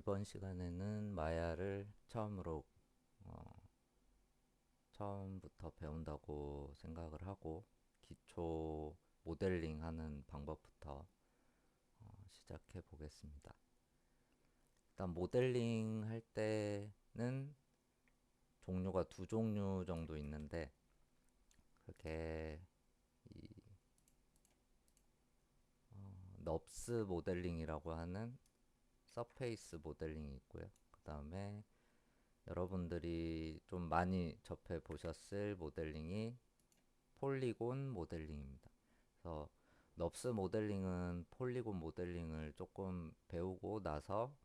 이번 시간에는 마야를 처음부터 배운다고 생각을 하고 기초 모델링 하는 방법부터 시작해 보겠습니다. 일단 모델링 할 때는 종류가 두 종류 정도 있는데, 그게 이 넙스 모델링이라고 하는 서페이스 모델링이 있고요. 그 다음에 여러분들이 좀 많이 접해 보셨을 모델링이 폴리곤 모델링입니다. 그래서 넙스 모델링은 폴리곤 모델링을 조금 배우고 나서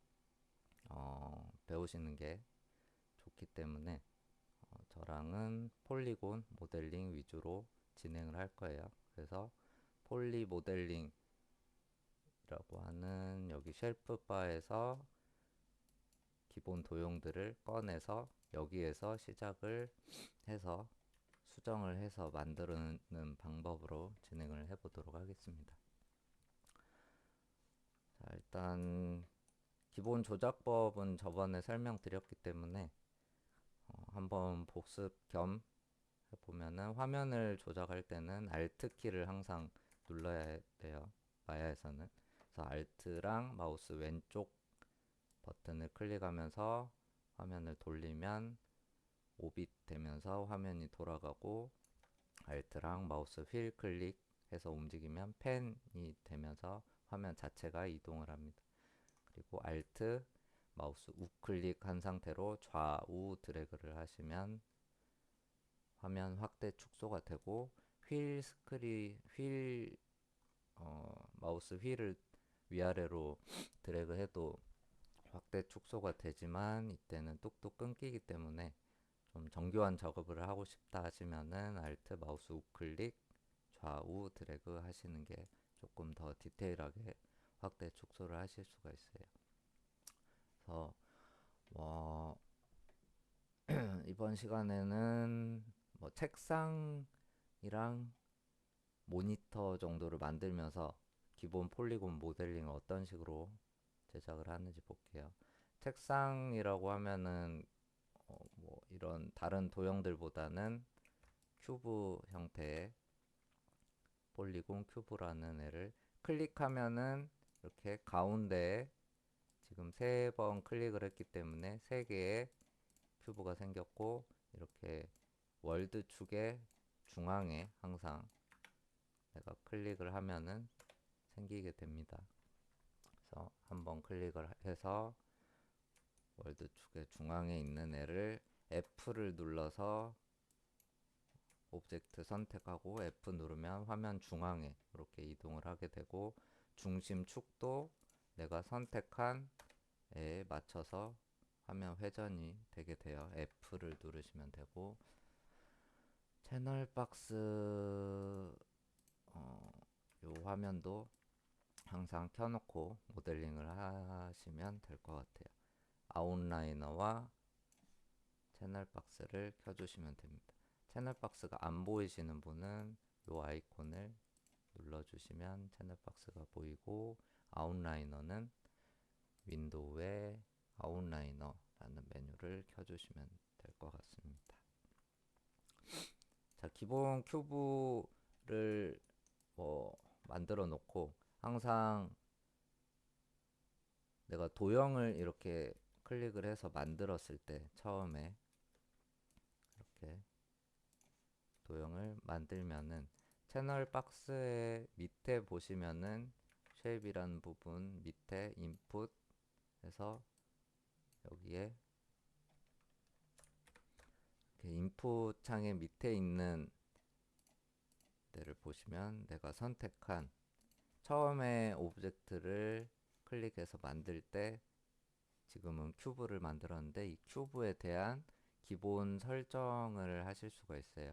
배우시는 게 좋기 때문에 저랑은 폴리곤 모델링 위주로 진행을 할 거예요. 그래서 폴리 모델링이라고 하는 여기 쉘프 바에서 기본 도형들을 꺼내서 여기에서 시작을 해서 수정을 해서 만드는 방법으로 진행을 해 보도록 하겠습니다. 자, 일단 기본 조작법은 저번에 설명드렸기 때문에 한번 복습 겸 해보면은, 화면을 조작할 때는 Alt 키를 항상 눌러야 돼요. 마야에서는. 그래서 Alt랑 마우스 왼쪽 버튼을 클릭하면서 화면을 돌리면 오빗 되면서 화면이 돌아가고, Alt랑 마우스 휠 클릭해서 움직이면 펜이 되면서 화면 자체가 이동을 합니다. 그리고 Alt 마우스 우클릭 한 상태로 좌우 드래그를 하시면 화면 확대 축소가 되고, 휠 스크린 휠 마우스 휠을 위아래로 드래그 해도 확대 축소가 되지만, 이때는 뚝뚝 끊기기 때문에 좀 정교한 작업을 하고 싶다 하시면은 Alt 마우스 우클릭 좌우 드래그 하시는 게 조금 더 디테일하게 확대 축소를 하실 수가 있어요. 그래서 뭐 이번 시간에는 뭐 책상이랑 모니터 정도를 만들면서 기본 폴리곤 모델링을 어떤 식으로 제작을 하는지 볼게요. 책상이라고 하면은 뭐 이런 다른 도형들보다는 큐브 형태의 폴리곤 큐브라는 애를 클릭하면은 이렇게 가운데에 지금 세 번 클릭을 했기 때문에 세 개의 큐브가 생겼고, 이렇게 월드 축의 중앙에 항상 내가 클릭을 하면은 생기게 됩니다. 그래서 한번 클릭을 해서 월드 축의 중앙에 있는 애를 F를 눌러서 오브젝트 선택하고 F 누르면 화면 중앙에 이렇게 이동을 하게 되고, 중심 축도 내가 선택한 애에 맞춰서 화면 회전이 되게 돼요. F를 누르시면 되고, 채널 박스 요 화면도 항상 켜놓고 모델링을 하시면 될 것 같아요. 아웃라이너와 채널 박스를 켜주시면 됩니다. 채널 박스가 안 보이시는 분은 요 아이콘을 눌러주시면 채널 박스가 보이고, 아웃라이너는 윈도우에 아웃라이너라는 메뉴를 켜주시면 될 것 같습니다. 자, 기본 큐브를 만들어 놓고, 항상 내가 도형을 이렇게 클릭을 해서 만들었을 때, 처음에 이렇게 도형을 만들면은 채널 박스의 밑에 보시면은 쉐입이라는 부분 밑에 인풋 해서 여기에 이렇게 인풋 창의 밑에 있는 데를 보시면, 내가 선택한 처음에 오브젝트를 클릭해서 만들 때 지금은 큐브를 만들었는데, 이 큐브에 대한 기본 설정을 하실 수가 있어요.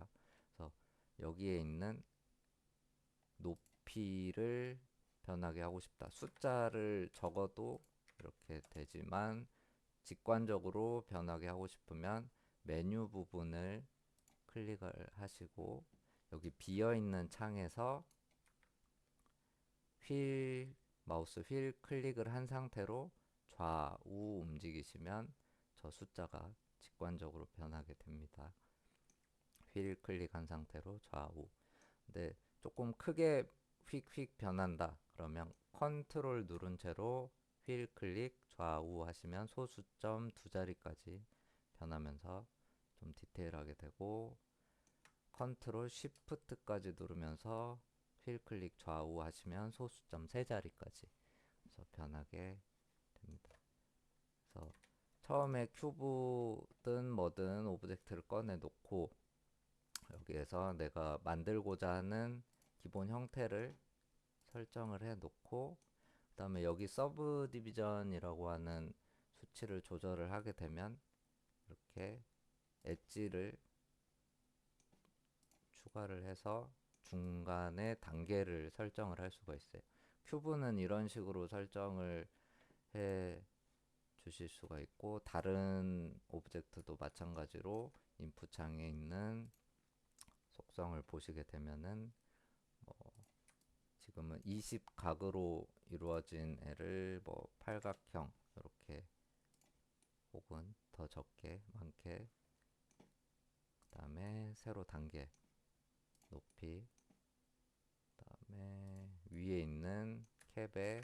그래서 여기에 있는 높이를 변하게 하고 싶다. 숫자를 적어도 이렇게 되지만 직관적으로 변하게 하고 싶으면 메뉴 부분을 클릭을 하시고, 여기 비어 있는 창에서 휠 마우스 휠 클릭을 한 상태로 좌우 움직이시면 저 숫자가 직관적으로 변하게 됩니다. 휠 클릭한 상태로 좌우. 근데 조금 크게 휙휙 변한다 그러면 컨트롤 누른 채로 휠 클릭 좌우 하시면 소수점 두 자리까지 변하면서 좀 디테일하게 되고, 컨트롤 쉬프트까지 누르면서 휠 클릭 좌우 하시면 소수점 세 자리까지 그래서 변하게 됩니다. 그래서 처음에 큐브든 뭐든 오브젝트를 꺼내 놓고 여기에서 내가 만들고자 하는 기본 형태를 설정을 해 놓고, 그 다음에 여기 서브 디비전이라고 하는 수치를 조절을 하게 되면 이렇게 엣지를 추가를 해서 중간에 단계를 설정을 할 수가 있어요. 큐브는 이런 식으로 설정을 해 주실 수가 있고, 다른 오브젝트도 마찬가지로 인풋 창에 있는 속성을 보시게 되면은 지금은 20각으로 이루어진 애를 뭐 팔각형 이렇게 혹은 더 적게 많게, 그 다음에 세로 단계 높이, 그 다음에 위에 있는 캡의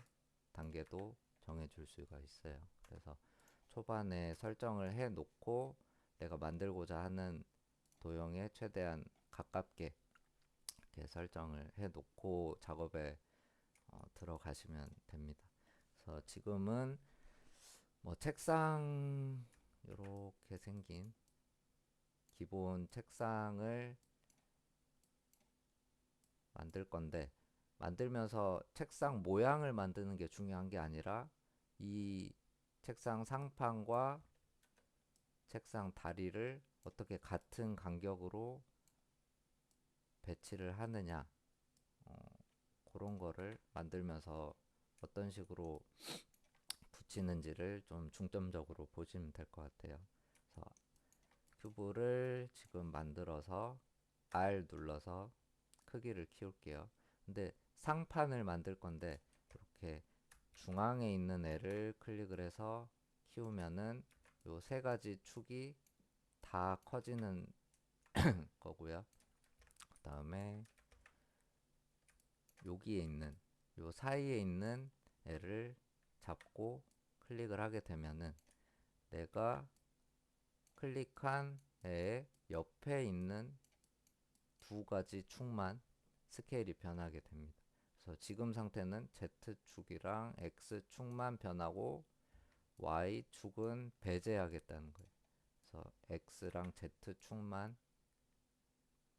단계도 정해줄 수가 있어요. 그래서 초반에 설정을 해 놓고 내가 만들고자 하는 도형에 최대한 가깝게 이렇게 설정을 해 놓고 작업에 들어가시면 됩니다. 그래서 지금은 뭐 책상 이렇게 생긴 기본 책상을 만들 건데, 만들면서 책상 모양을 만드는 게 중요한 게 아니라 이 책상 상판과 책상 다리를 어떻게 같은 간격으로 배치를 하느냐, 그런 거를 만들면서 어떤 식으로 붙이는지를 좀 중점적으로 보시면 될 것 같아요. 그래서 큐브를 지금 만들어서 R 눌러서 크기를 키울게요. 근데 상판을 만들 건데 이렇게 중앙에 있는 애를 클릭을 해서 키우면은 요 세 가지 축이 다 커지는 거고요. 그 다음에 여기에 있는 요 사이에 있는 애를 잡고 클릭을 하게 되면은 내가 클릭한 애의 옆에 있는 두 가지 축만 스케일이 변하게 됩니다. 그래서 지금 상태는 Z축이랑 X축만 변하고 Y축은 배제하겠다는 거예요. 그래서 X랑 Z축만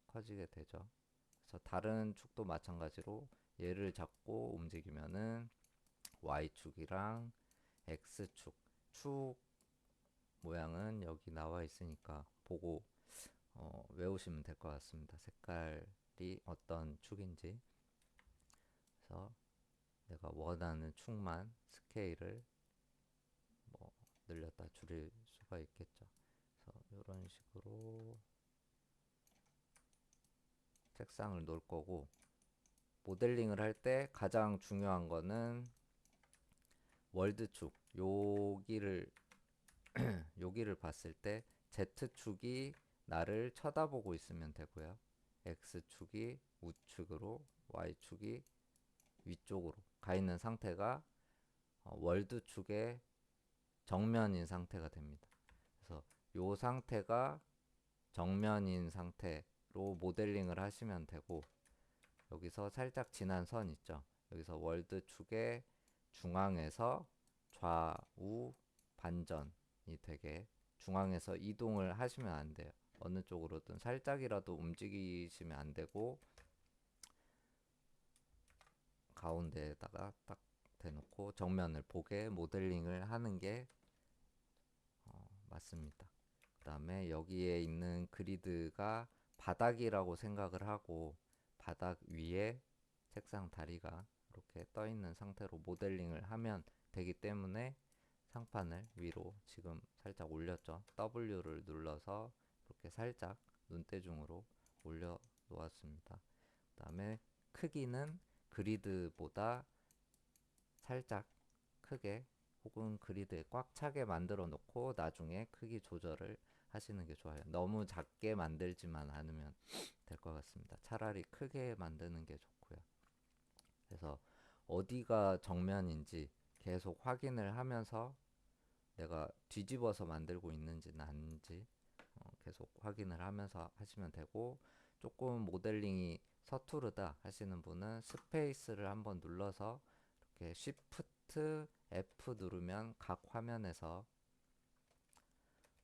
커지게 되죠. 그래서 다른 축도 마찬가지로 얘를 잡고 움직이면은 Y축이랑 X축, 축 모양은 여기 나와 있으니까 보고 외우시면 될 것 같습니다. 색깔이 어떤 축인지. 그래서 내가 원하는 축만 스케일을 뭐 늘렸다 줄일 수가 있겠죠. 그래서 이런 식으로 책상을 놓을 거고, 모델링을 할 때 가장 중요한 거는 월드축, 여기를 여기를 봤을 때 Z축이 나를 쳐다보고 있으면 되고요. X축이 우측으로, Y축이 위쪽으로 가 있는 상태가 월드축의 정면인 상태가 됩니다. 그래서 이 상태가 정면인 상태로 모델링을 하시면 되고, 여기서 살짝 진한 선 있죠. 여기서 월드축의 중앙에서 좌우 반전이 되게, 중앙에서 이동을 하시면 안 돼요. 어느 쪽으로든 살짝이라도 움직이시면 안 되고, 가운데에다가 딱 대놓고 정면을 보게 모델링을 하는 게 맞습니다. 그 다음에 여기에 있는 그리드가 바닥이라고 생각을 하고 바닥 위에 책상 다리가 이렇게 떠 있는 상태로 모델링을 하면 되기 때문에 상판을 위로 지금 살짝 올렸죠. W를 눌러서 이렇게 살짝 눈대중으로 올려 놓았습니다. 그 다음에 크기는 그리드보다 살짝 크게 혹은 그리드에 꽉 차게 만들어 놓고 나중에 크기 조절을 하시는 게 좋아요. 너무 작게 만들지만 않으면 될 것 같습니다. 차라리 크게 만드는 게 좋고요. 그래서 어디가 정면인지 계속 확인을 하면서 내가 뒤집어서 만들고 있는지는 아닌지 계속 확인을 하면서 하시면 되고, 조금 모델링이 서투르다 하시는 분은 스페이스를 한번 눌러서 이렇게 Shift F 누르면 각 화면에서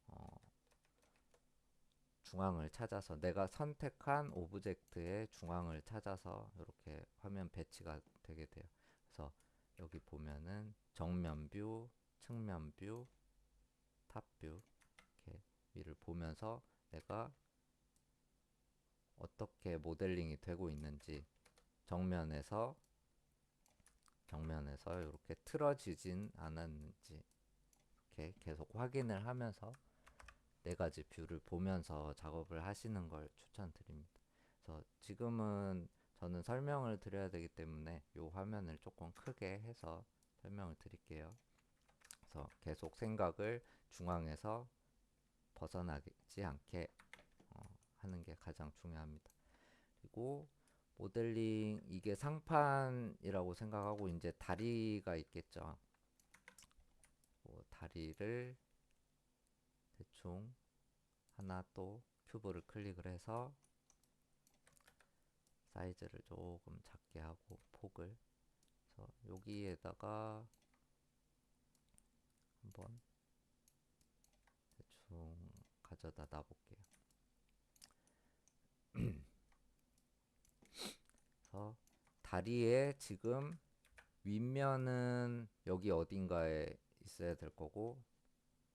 어, 중앙을 찾아서 내가 선택한 오브젝트의 중앙을 찾아서 이렇게 화면 배치가 되게 돼요. 그래서 여기 보면은 정면 뷰, 측면 뷰, 탑 뷰 이렇게 위를 보면서 내가 어떻게 모델링이 되고 있는지 정면에서 정면에서 이렇게 틀어지진 않았는지 이렇게 계속 확인을 하면서 네 가지 뷰를 보면서 작업을 하시는 걸 추천드립니다. 그래서 지금은 저는 설명을 드려야 되기 때문에 이 화면을 조금 크게 해서 설명을 드릴게요. 그래서 계속 생각을 중앙에서 벗어나지 않게 하는 게 가장 중요합니다. 그리고 모델링 이게 상판이라고 생각하고 이제 다리가 있겠죠. 뭐 다리를 대충 하나 또 큐브를 클릭을 해서 사이즈를 조금 작게 하고 폭을, 그래서 여기에다가 한번 대충 가져다 놔볼게요. 그래서 다리에 지금 윗면은 여기 어딘가에 있어야 될 거고,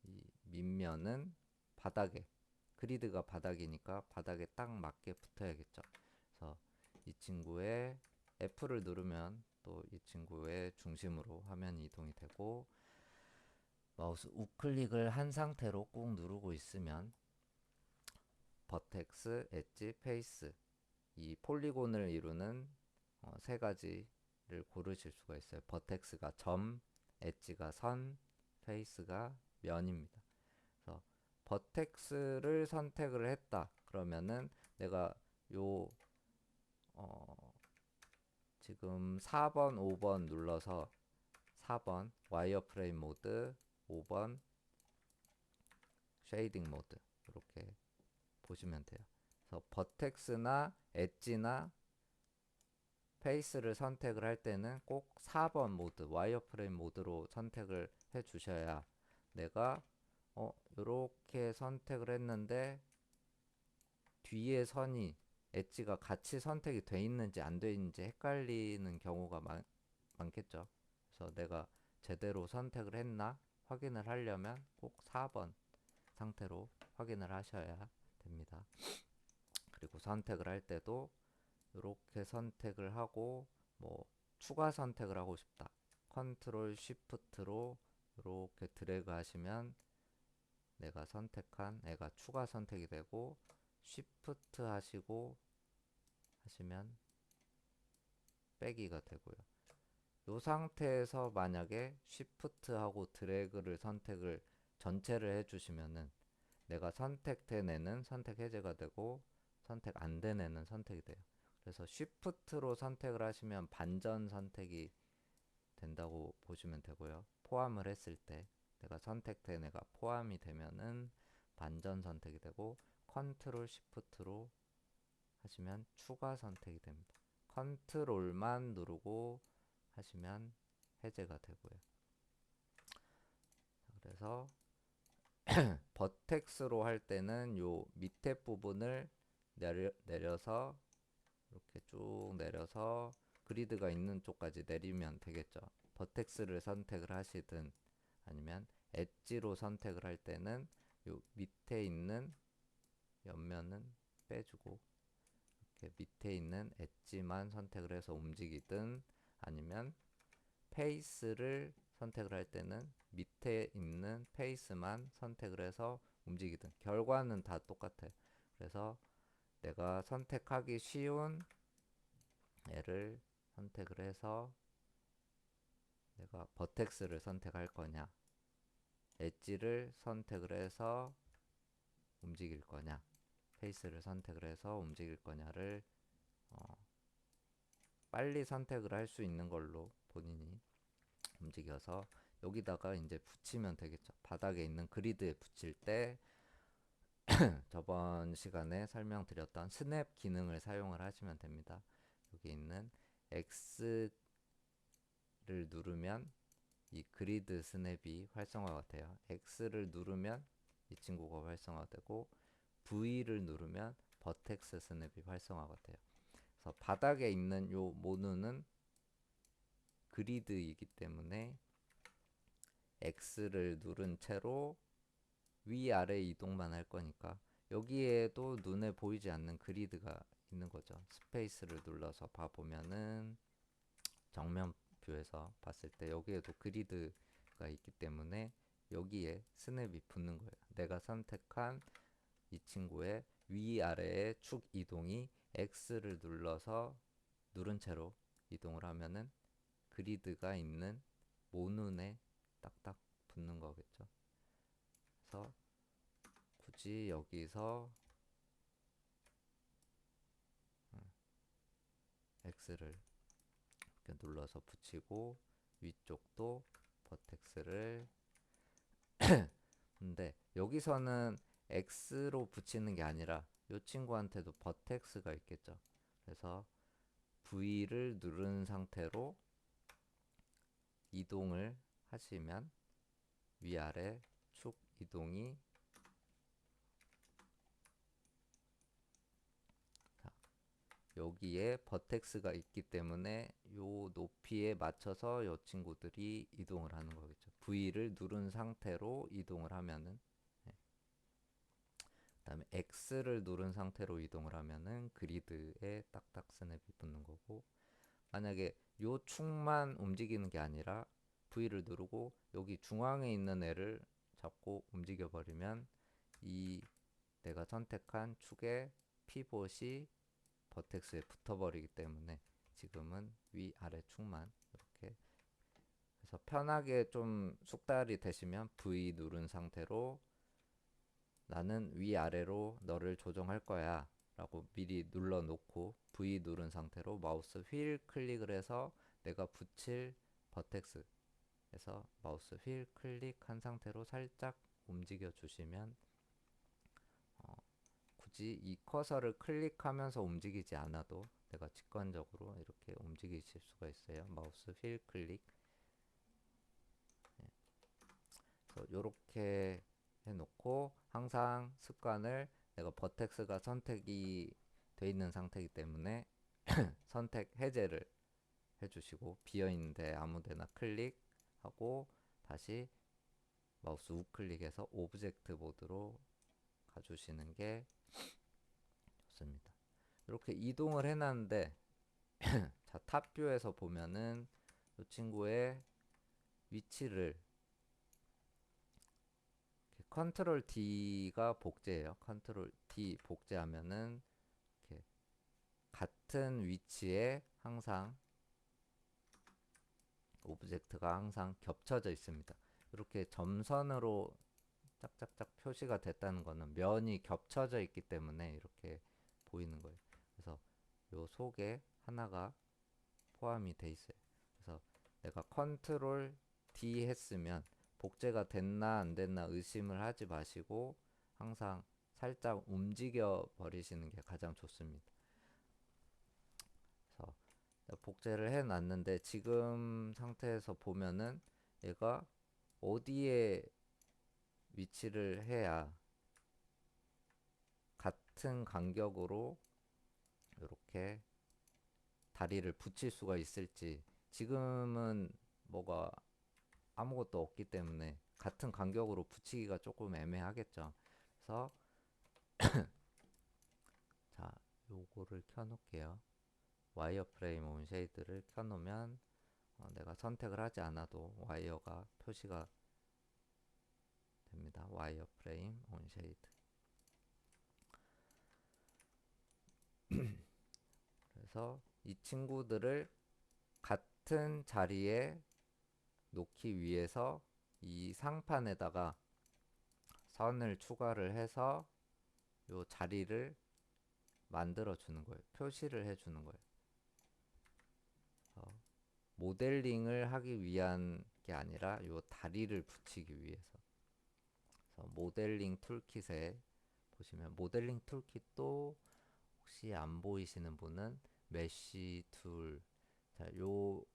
이 밑면은 바닥에, 그리드가 바닥이니까 바닥에 딱 맞게 붙어야겠죠. 그래서 이 친구의 F를 누르면 또 이 친구의 중심으로 화면이 이동이 되고, 마우스 우클릭을 한 상태로 꾹 누르고 있으면 버텍스, 엣지, 페이스 이 폴리곤을 이루는 세 가지를 고르실 수가 있어요. 버텍스가 점, 엣지가 선, 페이스가 면입니다. 그래서 버텍스를 선택을 했다 그러면은 내가 요 지금 4번, 5번 눌러서 4번 와이어프레임 모드, 5번 쉐이딩 모드 이렇게 보시면 돼요. 그래서 버텍스나 엣지나 페이스를 선택을 할 때는 꼭 4번 모드 와이어프레임 모드로 선택을 해 주셔야 내가 이렇게 선택을 했는데 뒤에 선이 엣지가 같이 선택이 돼 있는지 안 돼 있는지 헷갈리는 경우가 많겠죠. 그래서 내가 제대로 선택을 했나 확인을 하려면 꼭 4번 상태로 확인을 하셔야 됩니다. 그리고 선택을 할 때도 이렇게 선택을 하고, 뭐 추가 선택을 하고 싶다, 컨트롤 쉬프트로 이렇게 드래그 하시면 내가 선택한 애가 추가 선택이 되고, 쉬프트 하시고 하시면 빼기가 되고요. 이 상태에서 만약에 쉬프트 하고 드래그를 선택을 전체를 해주시면은 내가 선택된 애는 선택 해제가 되고 선택 안 된 애는 선택이 돼요. 그래서 쉬프트로 선택을 하시면 반전 선택이 된다고 보시면 되고요. 포함을 했을 때 내가 선택된 애가 포함이 되면은 반전 선택이 되고, 컨트롤 쉬프트로 하시면 추가 선택이 됩니다. 컨트롤만 누르고 하시면 해제가 되고요. 그래서 버텍스로 할 때는 요 밑에 부분을 내려서 이렇게 쭉 내려서 그리드가 있는 쪽까지 내리면 되겠죠. 버텍스를 선택을 하시든 아니면 엣지로 선택을 할 때는 요 밑에 있는 옆면은 빼주고 이렇게 밑에 있는 엣지만 선택을 해서 움직이든, 아니면 페이스를 선택을 할 때는 밑에 있는 페이스만 선택을 해서 움직이든 결과는 다 똑같아요. 그래서 내가 선택하기 쉬운 애를 선택을 해서 내가 버텍스를 선택할 거냐, 엣지를 선택을 해서 움직일 거냐, 페이스를 선택을 해서 움직일 거냐를 어, 빨리 선택을 할 수 있는 걸로 본인이 움직여서 여기다가 이제 붙이면 되겠죠. 바닥에 있는 그리드에 붙일 때 저번 시간에 설명드렸던 스냅 기능을 사용을 하시면 됩니다. 여기 있는 X를 누르면 이 그리드 스냅이 활성화가 돼요. X를 누르면 이 친구가 활성화되고 V를 누르면 버텍스 스냅이 활성화가 돼요. 그래서 바닥에 있는 요 모누는 그리드이기 때문에 X를 누른 채로 위아래 이동만 할 거니까 여기에도 눈에 보이지 않는 그리드가 있는 거죠. 스페이스를 눌러서 봐보면은 정면 뷰에서 봤을 때 여기에도 그리드가 있기 때문에 여기에 스냅이 붙는 거예요. 내가 선택한 이 친구의 위아래의 축 이동이 X를 눌러서 누른 채로 이동을 하면은 그리드가 있는 모눈에 딱딱 붙는 거겠죠. 그래서 굳이 여기서 X를 이렇게 눌러서 붙이고 위쪽도 버텍스를 근데 여기서는 X로 붙이는 게 아니라 이 친구한테도 버텍스가 있겠죠. 그래서 V를 누른 상태로 이동을 하시면 위아래 축 이동이 자, 여기에 버텍스가 있기 때문에 요 높이에 맞춰서 이 친구들이 이동을 하는 거겠죠. V를 누른 상태로 이동을 하면은 그다음에 X를 누른 상태로 이동을 하면은 그리드에 딱딱 스냅이 붙는 거고 만약에 요 축만 움직이는 게 아니라 V를 누르고 여기 중앙에 있는 애를 잡고 움직여 버리면 이 내가 선택한 축의 피봇이 버텍스에 붙어버리기 때문에 지금은 위아래 축만 이렇게 해서 편하게 좀 숙달이 되시면 V 누른 상태로 나는 위아래로 너를 조정할 거야 라고 미리 눌러 놓고 V 누른 상태로 마우스 휠 클릭을 해서 내가 붙일 버텍스에서 마우스 휠 클릭한 상태로 살짝 움직여 주시면 굳이 이 커서를 클릭하면서 움직이지 않아도 내가 직관적으로 이렇게 움직이실 수가 있어요. 마우스 휠 클릭. 그래서 이렇게 해놓고 항상 습관을 내가 버텍스가 선택이 돼 있는 상태이기 때문에 선택 해제를 해주시고 비어있는데 아무데나 클릭하고 다시 마우스 우클릭해서 오브젝트 모드로 가주시는 게 좋습니다. 이렇게 이동을 해놨는데 자, 탑뷰에서 보면은 이 친구의 위치를 컨트롤 D가 복제예요. 컨트롤 D 복제하면은 이렇게 같은 위치에 항상 오브젝트가 항상 겹쳐져 있습니다. 이렇게 점선으로 짝짝짝 표시가 됐다는 것은 면이 겹쳐져 있기 때문에 이렇게 보이는 거예요. 그래서 요 속에 하나가 포함이 돼 있어요. 그래서 내가 컨트롤 D 했으면 복제가 됐나 안 됐나 의심을 하지 마시고 항상 살짝 움직여 버리시는 게 가장 좋습니다. 그래서 복제를 해 놨는데 지금 상태에서 보면은 얘가 어디에 위치를 해야 같은 간격으로 이렇게 다리를 붙일 수가 있을지 지금은 뭐가 아무것도 없기 때문에 같은 간격으로 붙이기가 조금 애매하겠죠. 그래서 자, 요거를 켜놓을게요. 와이어 프레임 온 쉐이드를 켜놓으면 내가 선택을 하지 않아도 와이어가 표시가 됩니다. 와이어 프레임 온 쉐이드. 그래서 이 친구들을 같은 자리에 놓기 위해서 이 상판에다가 선을 추가를 해서 요 자리를 만들어 주는 거예요. 표시를 해 주는 거예요. 모델링을 하기 위한 게 아니라 요 다리를 붙이기 위해서. 그래서 모델링 툴킷에 보시면 모델링 툴킷도 혹시 안 보이시는 분은 메쉬 툴. 자, 요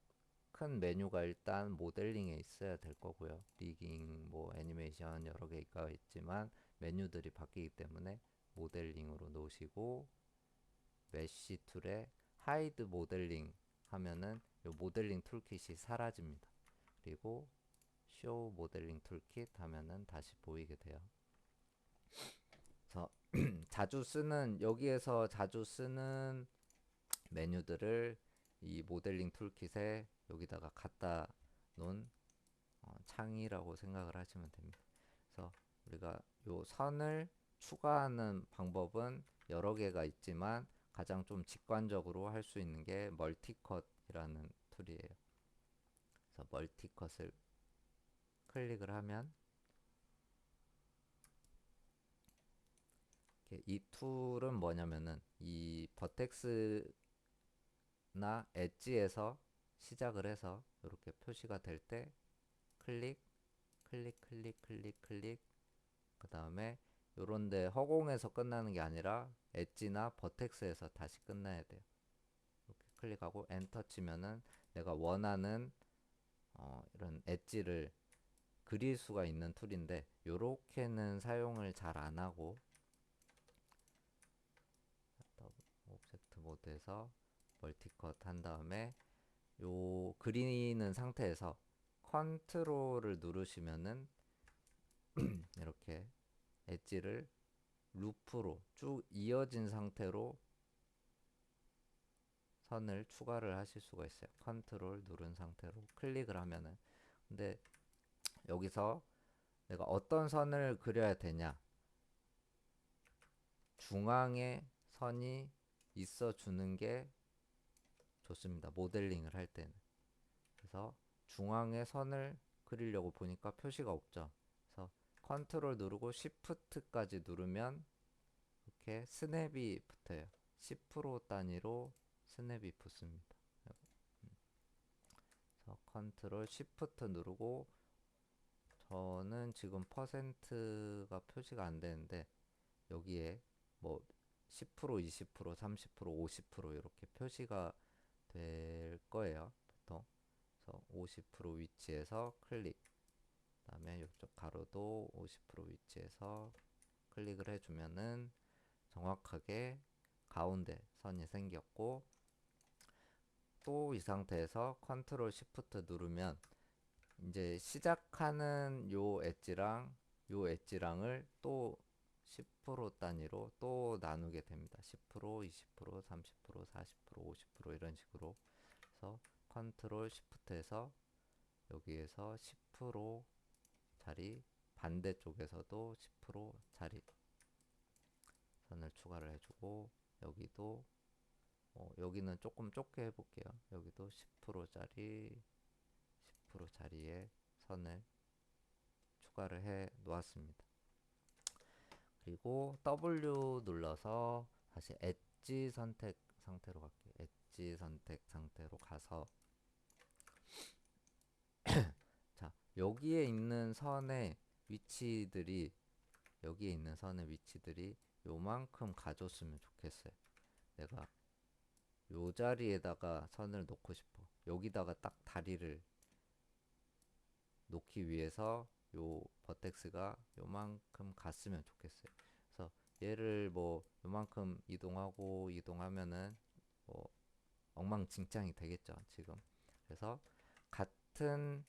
큰 메뉴가 일단 모델링에 있어야 될 거고요. 리깅, 뭐 애니메이션 여러 개가 있지만 메뉴들이 바뀌기 때문에 모델링으로 놓으시고 메쉬 툴에 하이드 모델링 하면은 요 모델링 툴킷이 사라집니다. 그리고 쇼 모델링 툴킷 하면은 다시 보이게 돼요. 그래서 자주 쓰는 여기에서 자주 쓰는 메뉴들을 이 모델링 툴킷에 여기다가 갖다 놓은 창이라고 생각을 하시면 됩니다. 그래서 우리가 요 선을 추가하는 방법은 여러 개가 있지만 가장 좀 직관적으로 할 수 있는 게 멀티컷이라는 툴이에요. 그래서 멀티컷을 클릭을 하면 이 툴은 뭐냐면은 이 버텍스나 엣지에서 시작을 해서 이렇게 표시가 될 때 클릭 클릭 클릭 클릭 클릭 그 다음에 요런데 허공에서 끝나는 게 아니라 엣지나 버텍스에서 다시 끝나야 돼요. 이렇게 클릭하고 엔터 치면은 내가 원하는 이런 엣지를 그릴 수가 있는 툴인데 요렇게는 사용을 잘 안 하고 오브젝트 모드에서 멀티컷 한 다음에 요 그리는 상태에서 컨트롤을 누르시면은 이렇게 엣지를 루프로 쭉 이어진 상태로 선을 추가를 하실 수가 있어요. 컨트롤 누른 상태로 클릭을 하면은. 근데 여기서 내가 어떤 선을 그려야 되냐, 중앙에 선이 있어 주는 게 좋습니다. 모델링을 할 때는. 그래서 중앙에 선을 그리려고 보니까 표시가 없죠. 그래서 컨트롤 누르고 시프트까지 누르면 이렇게 스냅이 붙어요. 10% 단위로 스냅이 붙습니다. 그래서 컨트롤 시프트 누르고 저는 지금 퍼센트가 표시가 안 되는데 여기에 뭐 10%, 20%, 30%, 50% 이렇게 표시가 될 거예요. 보통. 그래서 50% 위치에서 클릭. 그다음에 이쪽 가로도 50% 위치에서 클릭을 해주면은 정확하게 가운데 선이 생겼고 또 이 상태에서 컨트롤 시프트 누르면 이제 시작하는 요 엣지랑을 또 10% 단위로 또 나누게 됩니다. 10%, 20%, 30%, 40%, 50% 이런 식으로. 그래서 컨트롤 시프트에서 여기에서 10% 자리 반대쪽에서도 10% 자리 선을 추가를 해주고 여기도 여기는 조금 좁게 해볼게요. 여기도 10%짜리 10% 자리에 선을 추가를 해 놓았습니다. 그리고 W 눌러서 다시 엣지 선택 상태로 갈게요. 엣지 선택 상태로 가서 자, 여기에 있는 선의 위치들이 여기에 있는 선의 위치들이 요만큼 가줬으면 좋겠어요. 내가 요 자리에다가 선을 놓고 싶어. 여기다가 딱 다리를 놓기 위해서 요 버텍스가 요만큼 갔으면 좋겠어요. 그래서 얘를 뭐 요만큼 이동하고 이동하면은 뭐 엉망진창이 되겠죠, 지금. 그래서 같은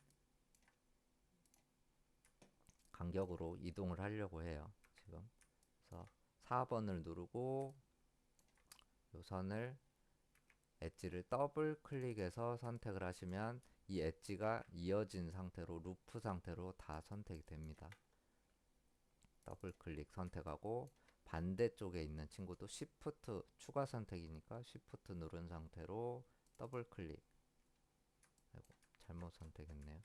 간격으로 이동을 하려고 해요, 지금. 그래서 4번을 누르고 요 선을 엣지를 더블 클릭해서 선택을 하시면 이 엣지가 이어진 상태로 루프 상태로 다 선택이 됩니다. 더블 클릭 선택하고 반대쪽에 있는 친구도 시프트 추가 선택이니까 시프트 누른 상태로 더블 클릭. 아이고, 잘못 선택했네요.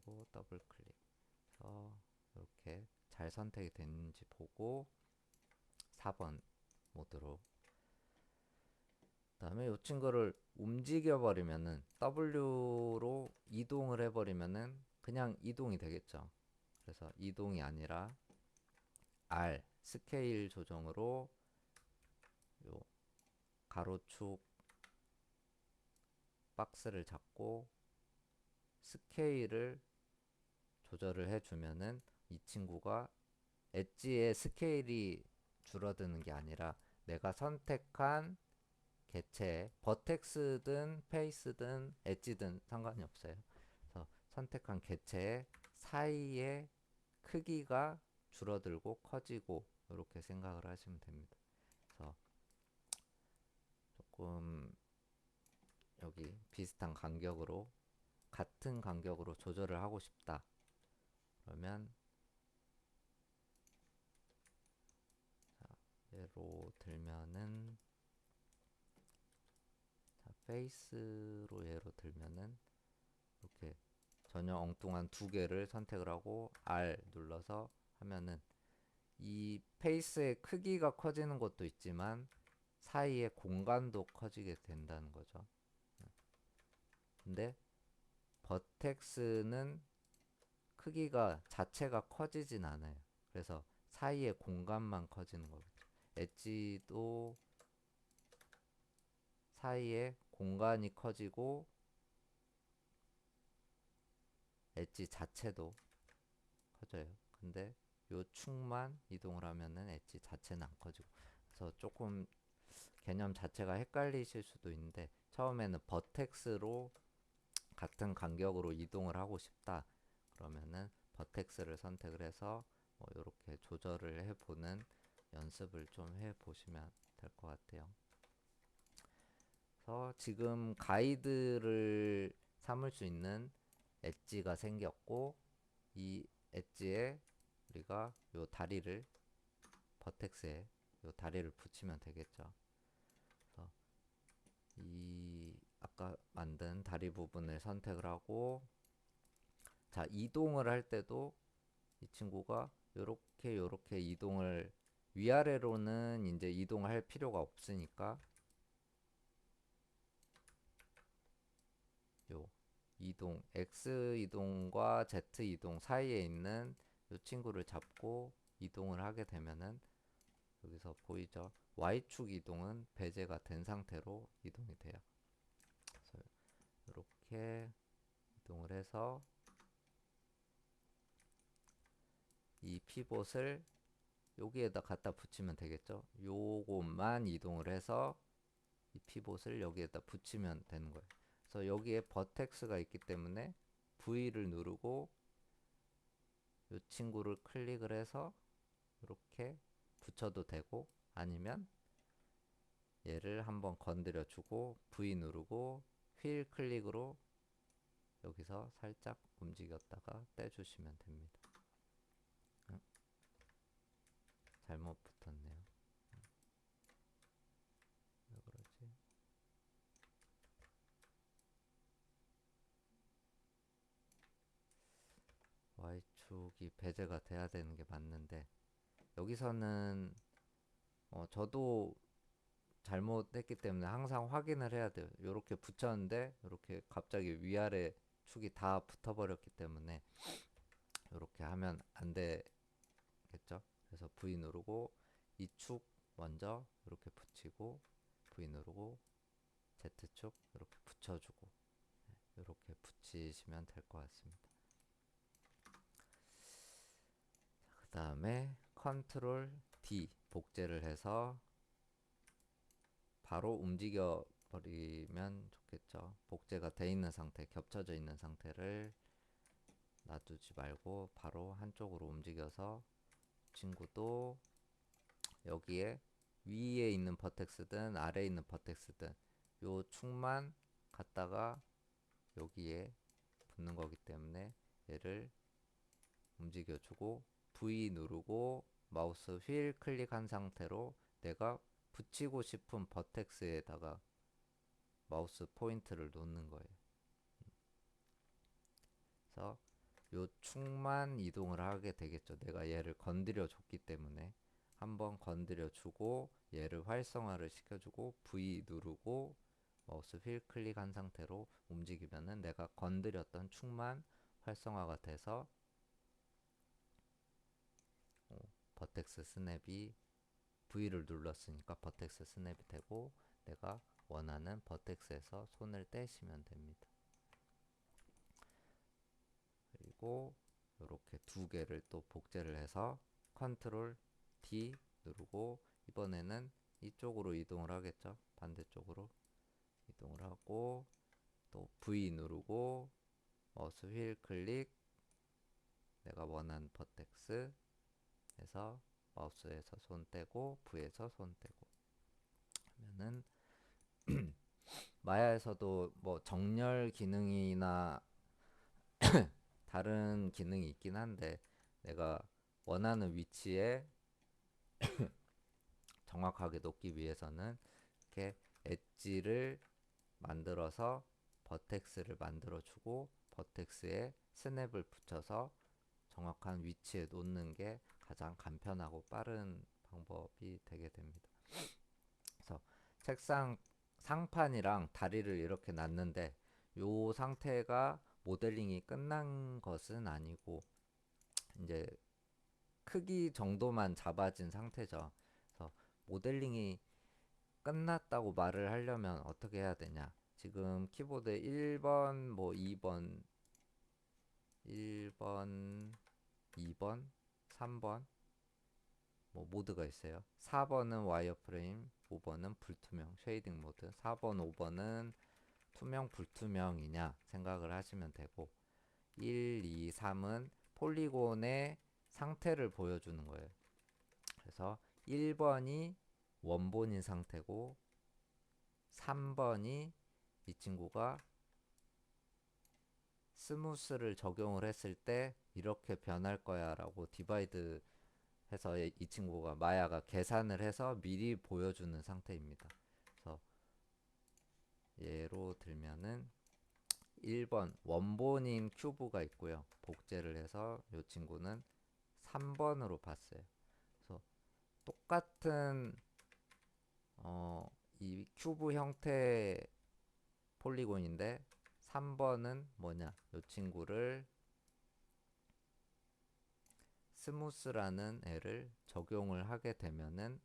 그리고 더블 클릭해서 이렇게 잘 선택이 됐는지 보고 4번 모드로. 그 다음에 이 친구를 움직여 버리면은 W로 이동을 해 버리면은 그냥 이동이 되겠죠. 그래서 이동이 아니라 R 스케일 조정으로 요 가로축 박스를 잡고 스케일을 조절을 해주면은 이 친구가 엣지의 스케일이 줄어드는 게 아니라 내가 선택한 개체 버텍스든 페이스든 엣지든 상관이 없어요. 그래서 선택한 개체 사이의 크기가 줄어들고 커지고 이렇게 생각을 하시면 됩니다. 그래서 조금 여기 비슷한 간격으로 같은 간격으로 조절을 하고 싶다. 그러면 예로 들면은 페이스로 예로 들면은 이렇게 전혀 엉뚱한 두 개를 선택을 하고 R 눌러서 하면은 이 페이스의 크기가 커지는 것도 있지만 사이의 공간도 커지게 된다는 거죠. 근데 버텍스는 크기가 자체가 커지진 않아요. 그래서 사이의 공간만 커지는 거겠죠. 엣지도 사이에 공간이 커지고 엣지 자체도 커져요. 근데 요 축만 이동을 하면은 엣지 자체는 안 커지고. 그래서 조금 개념 자체가 헷갈리실 수도 있는데 처음에는 버텍스로 같은 간격으로 이동을 하고 싶다. 그러면은 버텍스를 선택을 해서 뭐 이렇게 조절을 해보는 연습을 좀 해보시면 될 것 같아요. 그래서 지금 가이드를 삼을 수 있는 엣지가 생겼고 이 엣지에 우리가 요 다리를 버텍스에 요 다리를 붙이면 되겠죠. 그래서 이 아까 만든 다리 부분을 선택을 하고 자 이동을 할 때도 이 친구가 요렇게 이동을 위아래로는 이제 이동할 필요가 없으니까 요 이동 X 이동과 Z 이동 사이에 있는 요 친구를 잡고 이동을 하게 되면은 여기서 보이죠? Y축 이동은 배제가 된 상태로 이동이 돼요. 그래서 이렇게 이동을 해서 이 피봇을 여기에다 갖다 붙이면 되겠죠? 요것만 이동을 해서 이 피봇을 여기에다 붙이면 되는 거예요. 그래서 여기에 버텍스가 있기 때문에 V를 누르고 이 친구를 클릭을 해서 이렇게 붙여도 되고 아니면 얘를 한번 건드려 주고 V 누르고 휠 클릭으로 여기서 살짝 움직였다가 떼주시면 됩니다. 잘못 붙었네요. 왜 그러지? Y축이 배제가 돼야 되는 게 맞는데 여기서는 저도 잘못했기 때문에 항상 확인을 해야 돼요. 이렇게 붙였는데 이렇게 갑자기 위아래 축이 다 붙어버렸기 때문에 이렇게 하면 안 되겠죠. 그래서 V 누르고 이 축 먼저 이렇게 붙이고 V 누르고 Z축 이렇게 붙여주고 이렇게 붙이시면 될 것 같습니다. 그 다음에 컨트롤 D 복제를 해서 바로 움직여 버리면 좋겠죠. 복제가 돼 있는 상태, 겹쳐져 있는 상태를 놔두지 말고 바로 한쪽으로 움직여서 친구도 여기에 위에 있는 버텍스든 아래에 있는 버텍스든 요 축만 갖다가 여기에 붙는 거기 때문에 얘를 움직여주고 V 누르고 마우스 휠 클릭한 상태로 내가 붙이고 싶은 버텍스에다가 마우스 포인트를 놓는 거예요. 그래서 요 축만 이동을 하게 되겠죠. 내가 얘를 건드려 줬기 때문에 한번 건드려 주고 얘를 활성화를 시켜주고 V 누르고 마우스 휠 클릭한 상태로 움직이면은 내가 건드렸던 축만 활성화가 돼서 버텍스 스냅이 V를 눌렀으니까 버텍스 스냅이 되고 내가 원하는 버텍스에서 손을 떼시면 됩니다. 그리고 이렇게 두 개를 또 복제를 해서 컨트롤 D 누르고 이번에는 이쪽으로 이동을 하겠죠. 반대쪽으로 이동을 하고 또 V 누르고 마우스 휠 클릭 내가 원하는 버텍스 해서 마우스에서 손 떼고 V에서 손 떼고 하면은 마야에서도 뭐 정렬 기능이나 다른 기능이 있긴 한데 내가 원하는 위치에 정확하게 놓기 위해서는 이렇게 엣지를 만들어서 버텍스를 만들어 주고 버텍스에 스냅을 붙여서 정확한 위치에 놓는 게 가장 간편하고 빠른 방법이 되게 됩니다. 그래서 책상 상판이랑 다리를 이렇게 놨는데 요 상태가 모델링이 끝난 것은 아니고 이제 크기 정도만 잡아진 상태죠. 그래서 모델링이 끝났다고 말을 하려면 어떻게 해야 되냐? 지금 키보드에 1번, 뭐 2번, 1번, 2번, 3번 뭐 모드가 있어요. 4번은 와이어프레임, 5번은 불투명 쉐이딩 모드. 4번, 5번은 투명 불투명이냐 생각을 하시면 되고 1, 2, 3은 폴리곤의 상태를 보여주는 거예요. 그래서 1번이 원본인 상태고 3번이 이 친구가 스무스를 적용을 했을 때 이렇게 변할 거야 라고 디바이드 해서 이 친구가 마야가 계산을 해서 미리 보여주는 상태입니다. 그래서 예로 들면은 1번 원본인 큐브가 있고요. 복제를 해서 이 친구는 3번으로 봤어요. 그래서 똑같은 이 큐브 형태의 폴리곤인데 3번은 뭐냐? 이 친구를 스무스라는 애를 적용을 하게 되면은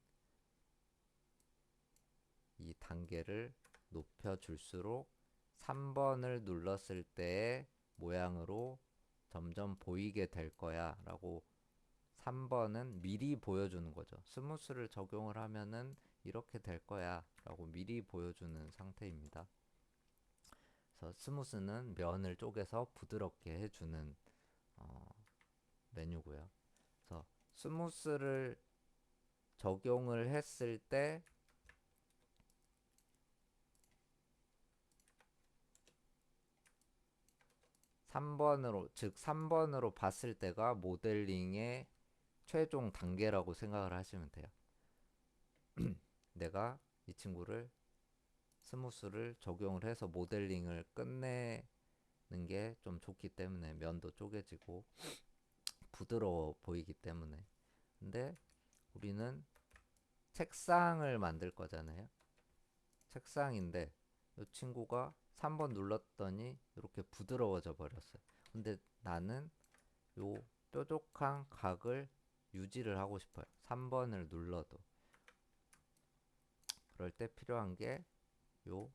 이 단계를 높여줄수록 3번을 눌렀을 때의 모양으로 점점 보이게 될 거야 라고 3번은 미리 보여주는 거죠. 스무스를 적용을 하면은 이렇게 될 거야 라고 미리 보여주는 상태입니다. 그래서 스무스는 면을 쪼개서 부드럽게 해주는 메뉴고요. 그래서 스무스를 적용을 했을 때 3번으로 즉 3번으로 봤을 때가 모델링의 최종 단계라고 생각을 하시면 돼요. 내가 이 친구를 스무스를 적용을 해서 모델링을 끝내는 게 좀 좋기 때문에 면도 쪼개지고 부드러워 보이기 때문에 근데 우리는 책상을 만들 거잖아요. 책상인데 이 친구가 3번 눌렀더니 이렇게 부드러워져 버렸어요. 근데 나는 요 뾰족한 각을 유지를 하고 싶어요. 3번을 눌러도 그럴 때 필요한 게 요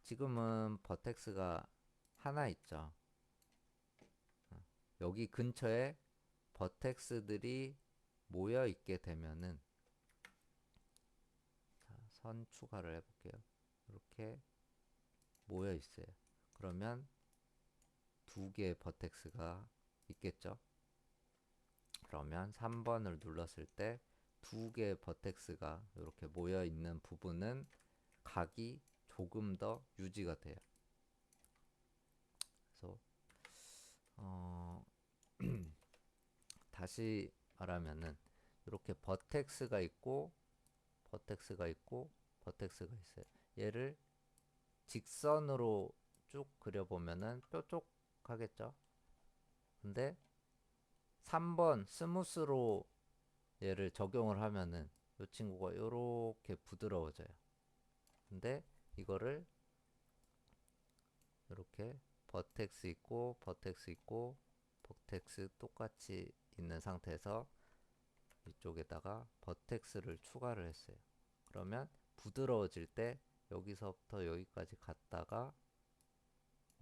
지금은 버텍스가 하나 있죠. 여기 근처에 버텍스들이 모여 있게 되면은 자, 선 추가를 해볼게요. 이렇게 모여 있어요. 그러면 두 개의 버텍스가 있겠죠. 그러면 3번을 눌렀을 때 두 개의 버텍스가 이렇게 모여 있는 부분은 각이 조금 더 유지가 돼요. 그래서 다시 말하면은 이렇게 버텍스가 있고 버텍스가 있고 버텍스가 있어요. 얘를 직선으로 쭉 그려보면은 하겠죠. 근데 3번 스무스로 얘를 적용을 하면은 이 친구가 이렇게 부드러워져요. 근데 이거를 이렇게 버텍스 있고 버텍스 있고 버텍스 똑같이 있는 상태에서 이쪽에다가 버텍스를 추가를 했어요. 그러면 부드러워질 때 여기서부터 여기까지 갔다가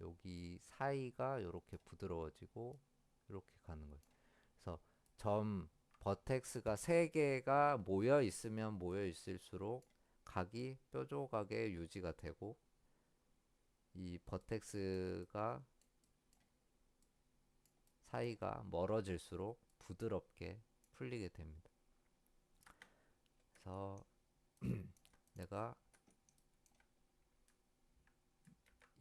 여기 사이가 이렇게 부드러워지고 이렇게 가는 거예요. 그래서 점 버텍스가 3개가 모여 있으면 모여 있을수록 각이 뾰족하게 유지가 되고, 이 버텍스가 사이가 멀어질수록 부드럽게 풀리게 됩니다. 그래서 내가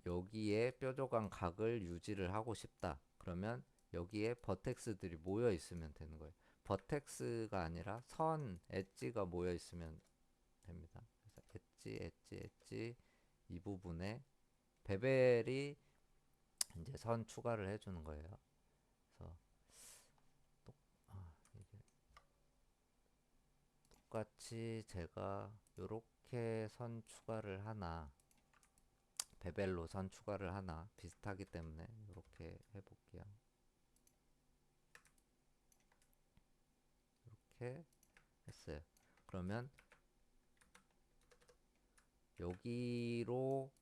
여기에 뾰족한 각을 유지를 하고 싶다. 그러면 여기에 버텍스들이 모여 있으면 되는 거예요. 버텍스가 아니라 선, 엣지가 모여 있으면 됩니다. 그래서 엣지 이 부분에 베벨이 이제 선 추가를 해주는 거예요. 그래서 이게 똑같이 제가 요렇게 선 추가를 하나, 베벨로 선 추가를 하나 비슷하기 때문에 이렇게 해볼게요. 이렇게 했어요. 그러면 여기로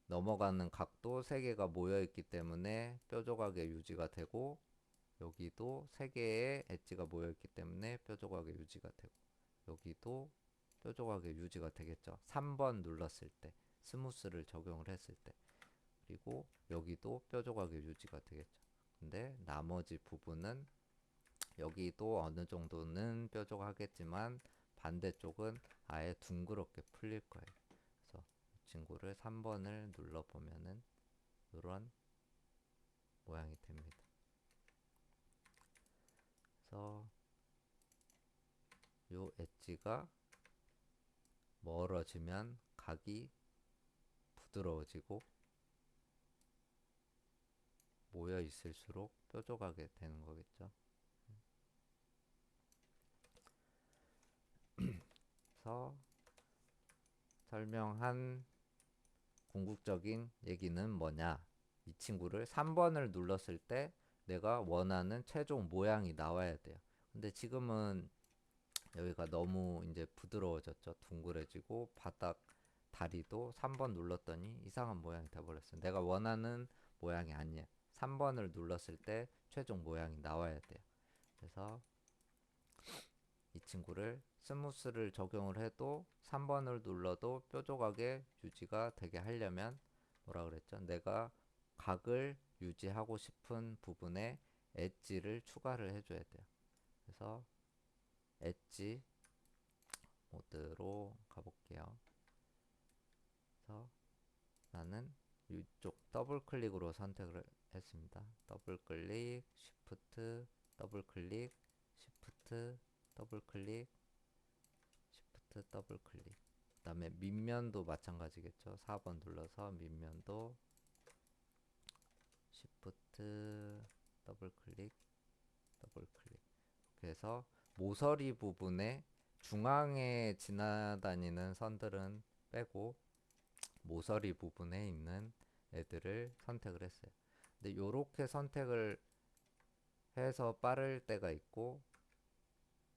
넘어가는 각도 3개가 모여있기 때문에 뾰족하게 유지가 되고, 여기도 3개의 엣지가 모여있기 때문에 뾰족하게 유지가 되고, 여기도 뾰족하게 유지가 되겠죠. 3번 눌렀을 때, 스무스를 적용을 했을 때. 그리고 여기도 뾰족하게 유지가 되겠죠. 근데 나머지 부분은 여기도 어느 정도는 뾰족하겠지만 반대쪽은 아예 둥그렇게 풀릴 거예요. 그래서 이 친구를 3번을 눌러보면은 이런 모양이 됩니다. 그래서 요 엣지가 멀어지면 각이 부드러워지고 모여 있을수록 뾰족하게 되는 거겠죠. 그래서 설명한 궁극적인 얘기는 뭐냐? 이 친구를 3번을 눌렀을 때 내가 원하는 최종 모양이 나와야 돼요. 근데 지금은 여기가 너무 이제 부드러워졌죠. 둥그레지고 바닥 다리도 3번 눌렀더니 이상한 모양이 돼버렸어요. 내가 원하는 모양이 아니에요. 3번을 눌렀을 때 최종 모양이 나와야 돼요. 그래서 이 친구를 스무스를 적용을 해도 3번을 눌러도 뾰족하게 유지가 되게 하려면 뭐라 그랬죠? 내가 각을 유지하고 싶은 부분에 엣지를 추가를 해줘야 돼요. 그래서 엣지 모드로 가볼게요. 그래서 나는 이쪽 더블 클릭으로 선택을 했습니다. 더블 클릭, 쉬프트, 더블 클릭, 쉬프트, 더블 클릭, 쉬프트, 더블 클릭. 그 다음에 밑면도 마찬가지겠죠. 4번 눌러서 밑면도 쉬프트, 더블 클릭, 더블 클릭. 그래서 모서리 부분에 중앙에 지나다니는 선들은 빼고 모서리 부분에 있는 애들을 선택을 했어요. 근데 요렇게 선택을 해서 빠를 때가 있고,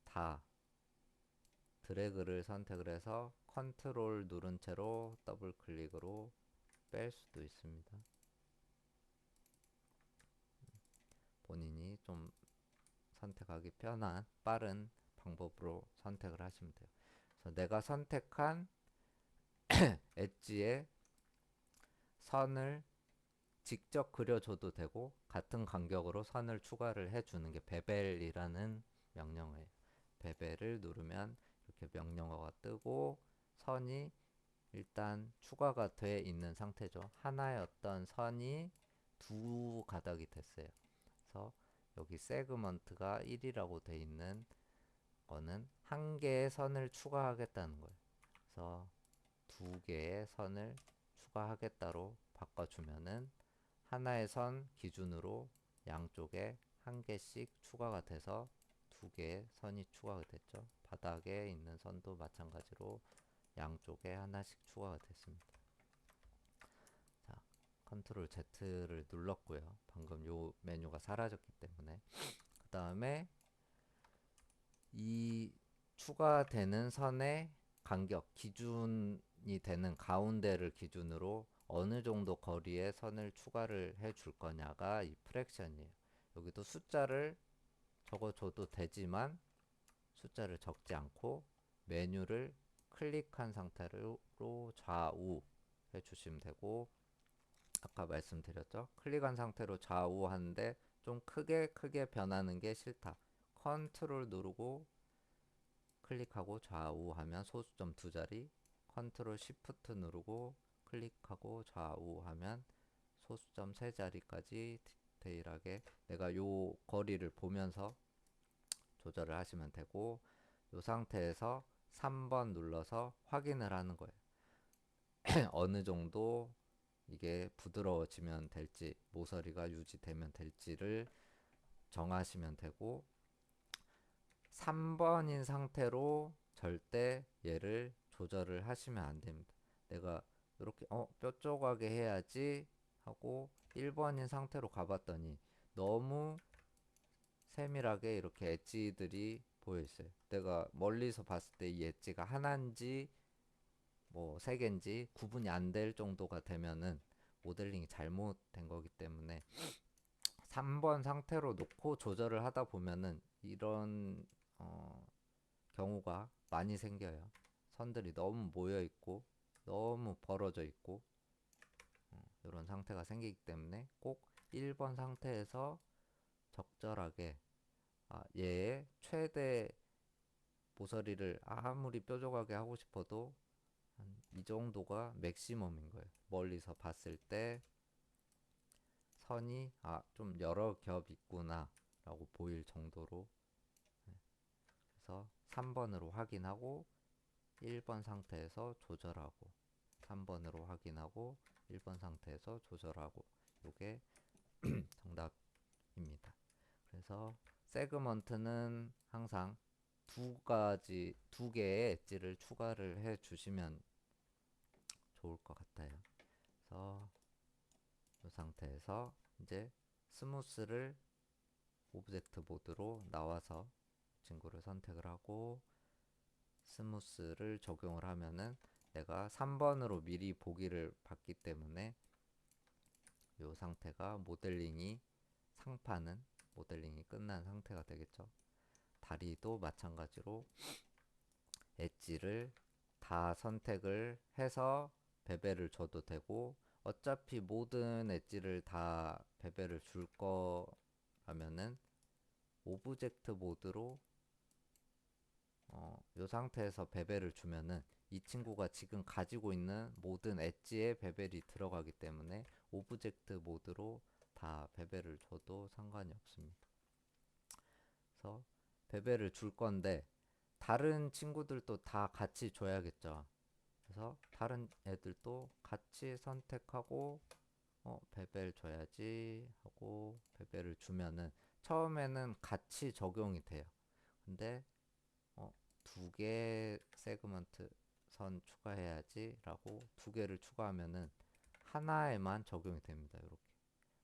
다 드래그를 선택을 해서 컨트롤 누른 채로 더블 클릭으로 뺄 수도 있습니다. 본인이 좀 선택하기 편한 빠른 방법으로 선택을 하시면 돼요. 그래서 내가 선택한 엣지에 선을 직접 그려줘도 되고 같은 간격으로 선을 추가를 해주는 게 베벨이라는 명령어예요. 베벨을 누르면 이렇게 명령어가 뜨고 선이 일단 추가가 돼 있는 상태죠. 하나의 어떤 선이 두 가닥이 됐어요. 그래서 여기 세그먼트가 1이라고 돼 있는 거는 한 개의 선을 추가하겠다는 거예요. 그래서 두 개의 선을 추가하겠다로 바꿔주면은 하나의 선 기준으로 양쪽에 한 개씩 추가가 돼서 두 개의 선이 추가가 됐죠. 바닥에 있는 선도 마찬가지로 양쪽에 하나씩 추가가 됐습니다. 자, 컨트롤 Z를 눌렀고요. 방금 요 메뉴가 사라졌기 때문에. 그 다음에 이 추가되는 선의 간격, 기준이 되는 가운데를 기준으로 어느 정도 거리의 선을 추가를 해 줄 거냐가 이 프랙션이에요. 여기도 숫자를 적어줘도 되지만 숫자를 적지 않고 메뉴를 클릭한 상태로 좌우 해주시면 되고, 아까 말씀드렸죠? 클릭한 상태로 좌우 하는데 좀 크게 변하는 게 싫다. 컨트롤 누르고 클릭하고 좌우 하면 소수점 두 자리, 컨트롤 시프트 누르고 클릭하고 좌우 하면 소수점 세 자리까지 디테일하게 내가 요 거리를 보면서 조절을 하시면 되고, 이 상태에서 3번 눌러서 확인을 하는 거예요. 어느 정도 이게 부드러워지면 될지, 모서리가 유지되면 될지를 정하시면 되고, 3번인 상태로 절대 얘를 조절을 하시면 안 됩니다. 내가 이렇게 뼈 조각에 해야지 하고 1번인 상태로 가봤더니 너무 세밀하게 이렇게 엣지들이 보여 있어요. 내가 멀리서 봤을 때 이 엣지가 하나인지 뭐 세 개인지 구분이 안 될 정도가 되면은 모델링이 잘못된 거기 때문에 3번 상태로 놓고 조절을 하다 보면은 이런 경우가 많이 생겨요. 선들이 너무 모여 있고 너무 벌어져 있고 이런 상태가 생기기 때문에 꼭 1번 상태에서 적절하게 얘의 최대 모서리를 아무리 뾰족하게 하고 싶어도 이 정도가 맥시멈인 거예요. 멀리서 봤을 때 선이 좀 여러 겹 있구나 라고 보일 정도로. 그래서 3번으로 확인하고 1번 상태에서 조절하고 3번으로 확인하고 1번 상태에서 조절하고, 이게 정답입니다. 그래서 세그먼트는 항상 두 개의 엣지를 추가를 해 주시면 좋을 것 같아요. 그래서 이 상태에서 이제 스무스를 오브젝트 모드로 나와서 친구를 선택을 하고 스무스를 적용을 하면은 내가 3번으로 미리 보기를 봤기 때문에 이 상태가 상판은 모델링이 끝난 상태가 되겠죠. 다리도 마찬가지로 엣지를 다 선택을 해서 베벨을 줘도 되고, 어차피 모든 엣지를 다 베벨을 줄 거라면은 오브젝트 모드로 이 상태에서 베벨을 주면은 이 친구가 지금 가지고 있는 모든 엣지에 베벨이 들어가기 때문에 오브젝트 모드로 다 베벨을 줘도 상관이 없습니다. 그래서 베벨을 줄 건데 다른 친구들도 다 같이 줘야겠죠. 그래서 다른 애들도 같이 선택하고 베벨 줘야지 하고 베벨을 주면은 처음에는 같이 적용이 돼요. 근데 두 개 세그먼트 선 추가해야지 라고 두 개를 추가하면은 하나에만 적용이 됩니다. 이렇게.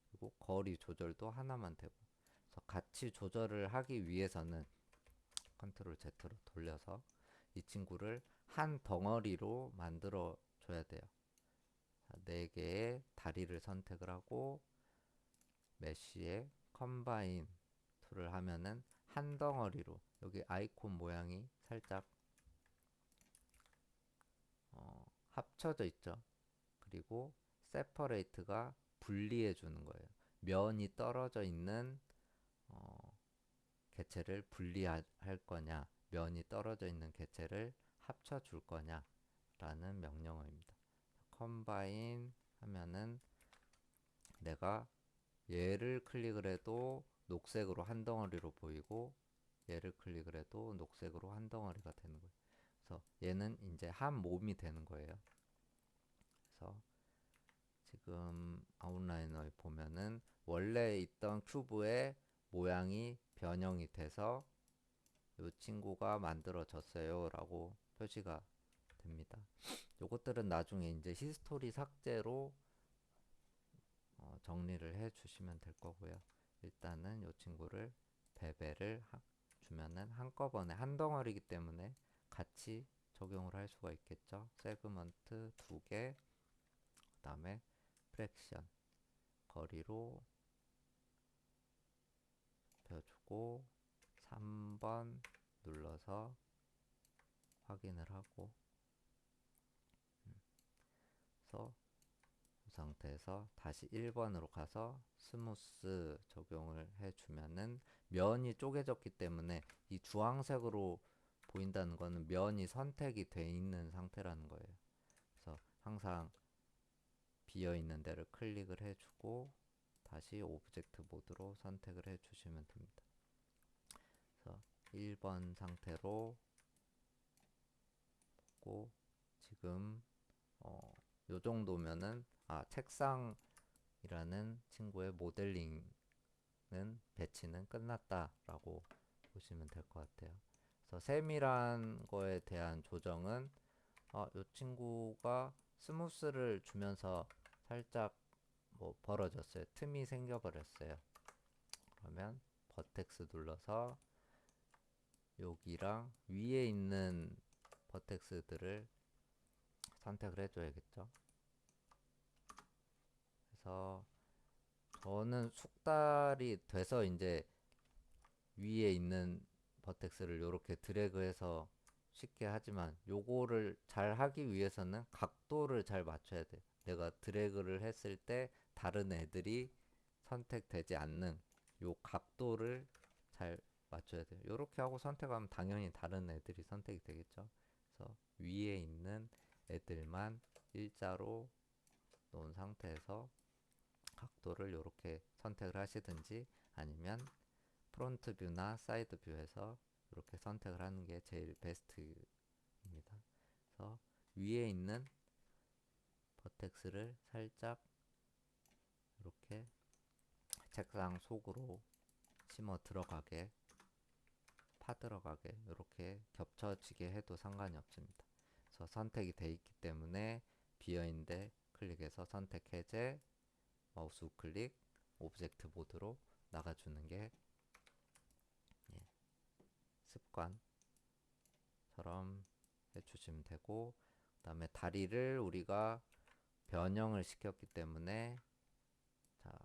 그리고 거리 조절도 하나만 되고. 그래서 같이 조절을 하기 위해서는 컨트롤 Z로 돌려서 이 친구를 한 덩어리로 만들어 줘야 돼요. 4개의 다리를 선택을 하고 메쉬에 컴바인 툴을 하면은 한 덩어리로, 여기 아이콘 모양이 살짝 합쳐져 있죠. 그리고 세퍼레이트가 분리해 주는 거예요. 면이 떨어져 있는 개체를 분리할 거냐, 면이 떨어져 있는 개체를 합쳐 줄 거냐 라는 명령어입니다. 컴바인 하면은 내가 얘를 클릭을 해도 녹색으로 한 덩어리로 보이고 얘를 클릭을 해도 녹색으로 한 덩어리가 되는 거예요. 그래서 얘는 이제 한 몸이 되는 거예요. 그래서 지금 아웃라이너에 보면은 원래 있던 큐브의 모양이 변형이 돼서 이 친구가 만들어졌어요 라고 표시가 됩니다. 요것들은 나중에 이제 히스토리 삭제로 정리를 해 주시면 될 거고요. 일단은 이 친구를 베벨을 주면은 한꺼번에 한 덩어리이기 때문에 같이 적용을 할 수가 있겠죠. 세그먼트 2개, 그 다음에 프랙션 거리로 펴주고 3번 눌러서 확인을 하고, 그래서 이 상태에서 다시 1번으로 가서 스무스 적용을 해주면은 면이 쪼개졌기 때문에 이 주황색으로 보인다는 거는 면이 선택이 돼 있는 상태라는 거예요. 그래서 항상 비어 있는 데를 클릭을 해주고 다시 오브젝트 모드로 선택을 해주시면 됩니다. 그래서 1번 상태로 보고 지금 요 정도면은 책상이라는 친구의 모델링은 배치는 끝났다라고 보시면 될 것 같아요. 그래서 세밀한 거에 대한 조정은 요 친구가 스무스를 주면서 살짝 뭐 벌어졌어요. 틈이 생겨버렸어요. 그러면 버텍스 눌러서 여기랑 위에 있는 버텍스들을 선택을 해줘야겠죠. 그래서 저는 숙달이 돼서 이제 위에 있는 버텍스를 이렇게 드래그해서 쉽게 하지만 요거를 잘 하기 위해서는 각도를 잘 맞춰야 돼. 내가 드래그를 했을 때 다른 애들이 선택되지 않는 요 각도를 잘 맞춰야 돼요. 요렇게 하고 선택하면 당연히 다른 애들이 선택이 되겠죠. 그래서 위에 있는 애들만 일자로 놓은 상태에서 각도를 이렇게 선택을 하시든지 아니면 프론트 뷰나 사이드 뷰에서 이렇게 선택을 하는 게 제일 베스트입니다. 그래서 위에 있는 버텍스를 살짝 이렇게 책상 속으로 심어 들어가게, 파 들어가게 이렇게 겹쳐지게 해도 상관이 없습니다. 그래서 선택이 돼 있기 때문에 비어있는데 클릭해서 선택 해제, 마우스 우클릭, 오브젝트 모드로 나가주는 게 습관처럼 해주시면 되고, 그 다음에 다리를 우리가 변형을 시켰기 때문에 자,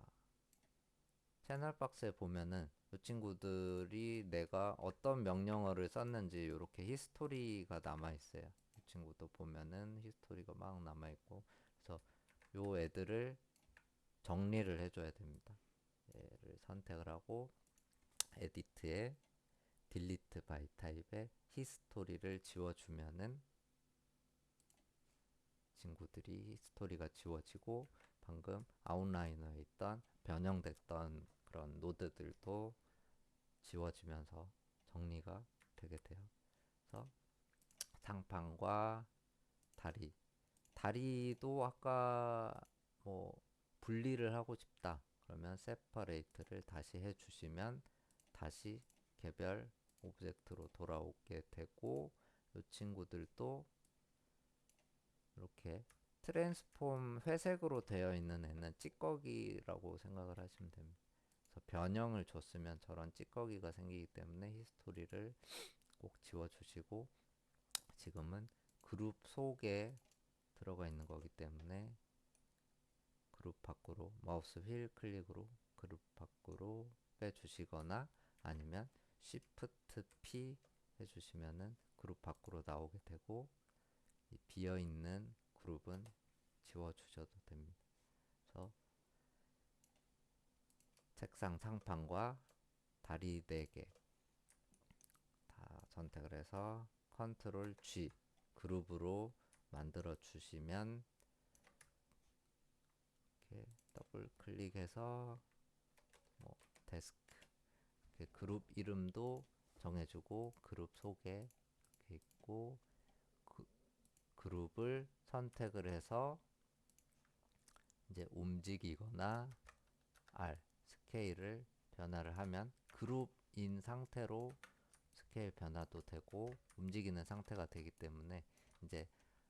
채널 박스에 보면은 이 친구들이 내가 어떤 명령어를 썼는지 이렇게 히스토리가 남아 있어요. 이 친구도 보면은 히스토리가 막 남아 있고, 그래서 요 애들을 정리를 해줘야 됩니다. 얘를 선택을 하고 에디트에 딜리트 바이 타입에 히스토리를 지워주면은 친구들이 히스토리가 지워지고 방금 아웃라이너에 있던 변형됐던 그런 노드들도 지워지면서 정리가 되게 돼요. 그래서 상판과 다리도 아까 뭐 분리를 하고 싶다 그러면 세퍼레이트를 다시 해주시면 다시 개별 오브젝트로 돌아오게 되고, 이 친구들도 이렇게 트랜스폼 회색으로 되어 있는 애는 찌꺼기라고 생각을 하시면 됩니다. 그래서 변형을 줬으면 저런 찌꺼기가 생기기 때문에 히스토리를 꼭 지워주시고, 지금은 그룹 속에 들어가 있는 거기 때문에 그룹 밖으로 마우스 휠 클릭으로 그룹 밖으로 빼주시거나 아니면 Shift P 해주시면은 그룹 밖으로 나오게 되고, 이 비어있는 그룹은 지워주셔도 됩니다. 그래서 책상 상판과 다리 4개 다 선택을 해서 컨트롤 G 그룹으로 만들어 주시면 이렇게 더블 클릭해서 뭐 데스크 그룹 이름도 정해주고 그룹 속에 이렇게 있고 그룹을 선택을 해서 이제 움직이거나 R 스케일을 변화를 하면 그룹인 상태로 스케일 변화도 되고 움직이는 상태가 되기 때문에 이제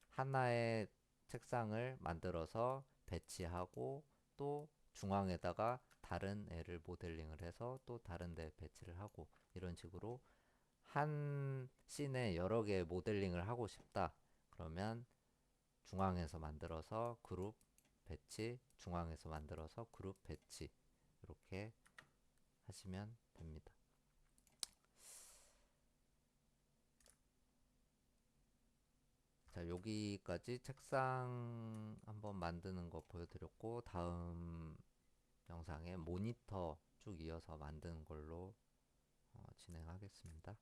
하나의 책상을 만들어서 배치하고 또 중앙에다가 다른 애를 모델링을 해서 또 다른 데 배치를 하고 이런 식으로 한 씬에 여러 개의 모델링을 하고 싶다. 그러면 중앙에서 만들어서 그룹 배치, 중앙에서 만들어서 그룹 배치 이렇게 하시면 됩니다. 자, 여기까지 책상 한번 만드는 거 보여드렸고 다음 영상에 모니터 쭉 이어서 만드는 걸로 진행하겠습니다.